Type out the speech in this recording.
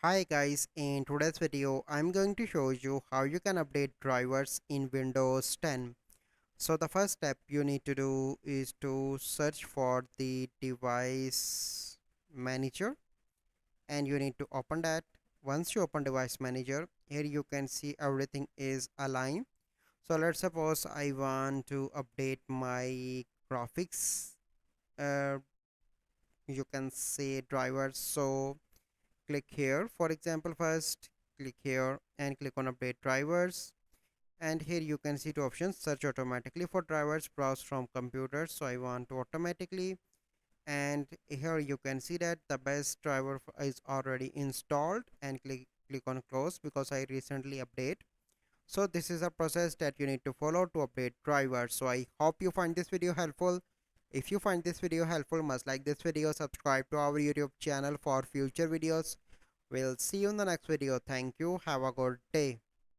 Hi guys, in today's video I'm going to show you how you can update drivers in Windows 10. So the first step you need to do is to search for the device manager and you need to open that. Once you open device manager, here you can see everything is aligned. So let's suppose I want to update my graphics, uh, you can say drivers. So click here, for example, first click here and click on update drivers, and here you can see two options: search automatically for drivers, browse from computers. So I want to automatically, and here you can see that the best driver is already installed, and click on close because I recently update. So this is a process that you need to follow to update drivers. So I hope you find this video helpful. If you find this video helpful, must like this video, subscribe to our YouTube channel for future videos. We'll see you in the next video. Thank you. Have a good day.